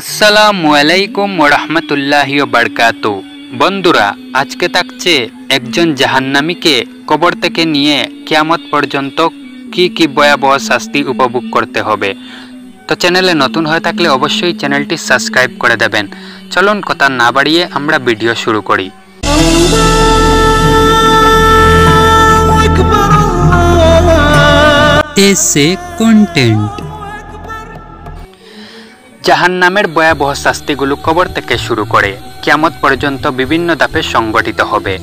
আসসালামু আলাইকুম ওয়া রাহমাতুল্লাহি ওয়া বারাকাতুহু। বন্ধুরা, আজকে থাকছে একজন জাহান্নামীকে কবর থেকে নিয়ে কিয়ামত পর্যন্ত কি ভয়াবহ শাস্তি উপভোগ করতে হবে। তো চ্যানেলে নতুন হয়ে থাকলে অবশ্যই চ্যানেলটি সাবস্ক্রাইব করে দেবেন। চলুন কথা না বাড়িয়ে আমরা ভিডিও শুরু করি। এসে কন্টেন্ট। জাহান্নামের ভয়াবহ শাস্তিগুলো কবর থেকে শুরু করে কিয়ামত পর্যন্ত বিভিন্ন ধাপে সংগঠিত হবে।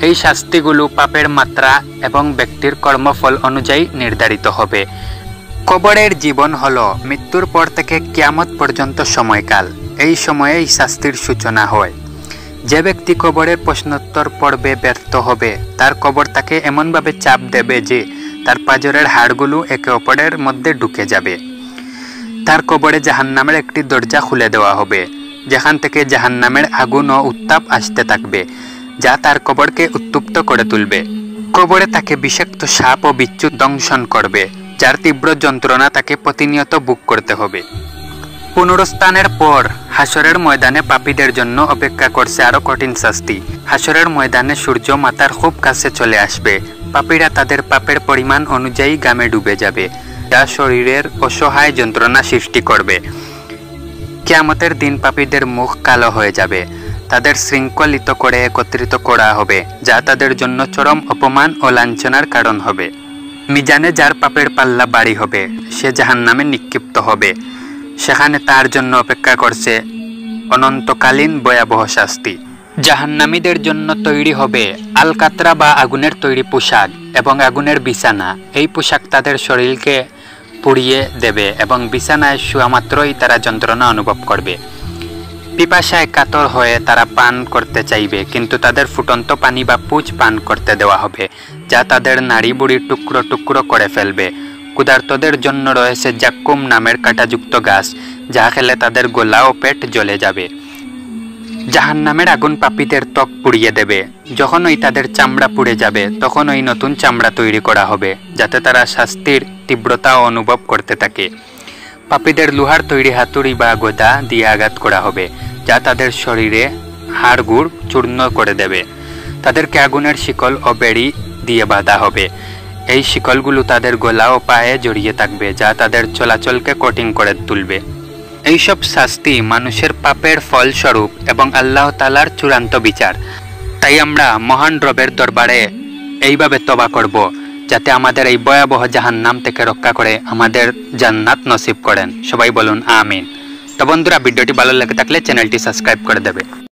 এই শাস্তিগুলো পাপের মাত্রা এবং ব্যক্তির কর্মফল অনুযায়ী নির্ধারিত হবে। কবরের জীবন হলো মৃত্যুর পর থেকে কিয়ামত পর্যন্ত সময়কাল। এই সময়ে এই শাস্তির সূচনা হয়। যে ব্যক্তি কবরের প্রশ্নোত্তর পর্বে ব্যর্থ হবে, তার কবর তাকে এমনভাবে চাপ দেবে যে তার পাঁজরের হাড়গুলো একে অপরের মধ্যে ঢুকে যাবে। তার কবরে জাহান্নামের একটি দরজা খুলে দেওয়া হবে, যেখান থেকে জাহান্নামের আগুন ও উত্তাপ আসতে থাকবে, যা তার কবরকে উত্তপ্ত করে তুলবে। কবরে তাকে বিষাক্ত সাপ ও বিচ্ছু দংশন করবে, যার তীব্র যন্ত্রণা তাকে প্রতিনিয়ত ভোগ করতে হবে। পুনরুত্থানের পর হাসরের ময়দানে পাপীদের জন্য অপেক্ষা করছে আরও কঠিন শাস্তি। হাসরের ময়দানে সূর্য মাথার খুব কাছে চলে আসবে। পাপীরা তাদের পাপের পরিমাণ অনুযায়ী ঘামে ডুবে যাবে, যা শরীরের অসহায় যন্ত্রণা সৃষ্টি করবে। কিয়ামতের দিন পাপীদের মুখ কালো হয়ে যাবে। তাদের শৃঙ্খলিত করে একত্রিত করা হবে, যা তাদের জন্য চরম অপমান ও লাঞ্ছনার কারণ হবে। মিজানে যার পাপের পাল্লা ভারী হবে, সে জাহান্নামে নিক্ষিপ্ত হবে। সেখানে তার জন্য অপেক্ষা করছে অনন্তকালীন ভয়াবহ শাস্তি। জাহান্নামীদের জন্য তৈরি হবে আলকাতরা বা আগুনের তৈরি পোশাক এবং আগুনের বিছানা। এই পোশাক তাদের শরীরকে পুড়িয়ে দেবে এবং বিছানায় শোয়া মাত্রই তারা যন্ত্রণা অনুভব করবে। পিপাসায় কাতর হয়ে তারা পান করতে চাইবে, কিন্তু তাদের ফুটন্ত পানি বা পুঁজ পান করতে দেওয়া হবে, যা তাদের নাড়ি বুড়ি টুকরো টুকরো করে ফেলবে। ক্ষুধার্তদের জন্য রয়েছে জাক্কুম নামের কাঁটাযুক্ত গাছ, যা খেলে তাদের গলা ও পেট জ্বলে যাবে। জাহান্নামের আগুন পাপীদের ত্বক পুড়িয়ে দেবে। যখনই তাদের চামড়া পুড়ে যাবে, তখনই নতুন চামড়া তৈরি করা হবে, যাতে তারা শাস্তির তীব্রতা অনুভব করতে থাকে। পাপীদের লোহার তৈরি হাতুড়ি বা গদা দিয়ে আঘাত করা হবে, যা তাদের শরীরে হাড়গুড় চূর্ণ করে দেবে। তাদেরকে আগুনের শিকল ও বেড়ি দিয়ে বাঁধা হবে। এই শিকলগুলো তাদের গলা ও পায়ে জড়িয়ে থাকবে, যা তাদের চলাচলকে কঠিন করে তুলবে। এইসব শাস্তি মানুষের পাপের ফলস্বরূপ এবং আল্লাহ তাআলার চূড়ান্ত বিচার। তাই আমরা মহান রবের দরবারে এইভাবে তওবা করব, যাতে আমাদের এই ভয়াবহ জাহান্নাম থেকে রক্ষা করে আমাদের জান্নাত নসিব করেন। সবাই বলুন আমিন। তো বন্ধুরা, ভিডিওটি ভালো লেগে থাকলে চ্যানেলটি সাবস্ক্রাইব করে দেবে।